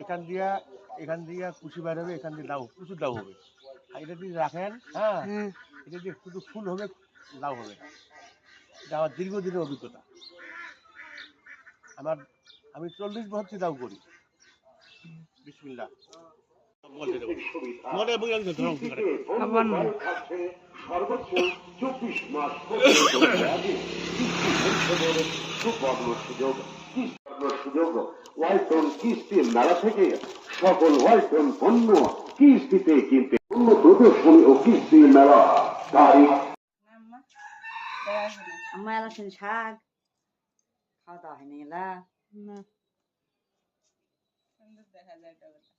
এখান দিয়ে কুশি বাইর হবে, এখান দিয়ে লাউ, প্রচুর লাউ হবে। আর এটা যদি রাখেন, হ্যাঁ, এটা দিয়ে শুধু ফুল হবে, লাউ হবে না। এটা আমার দীর্ঘদিনের অভিজ্ঞতা। আমি 40 বছর লাউ করি। বিসমিল্লাহ। সর্বোচ্চ 24 মাস সুযোগ ওয়ালটন কিস্তির মেলা থেকে সকল ওয়ালটন পণ্য কিস্তিতে কিনতে পণ্য প্রদর্শনী ও কিস্তির মেলা তারিখ। আমার এলাকার শাক খাওয়া দাওয়া হয়নি এলা দেখা যায়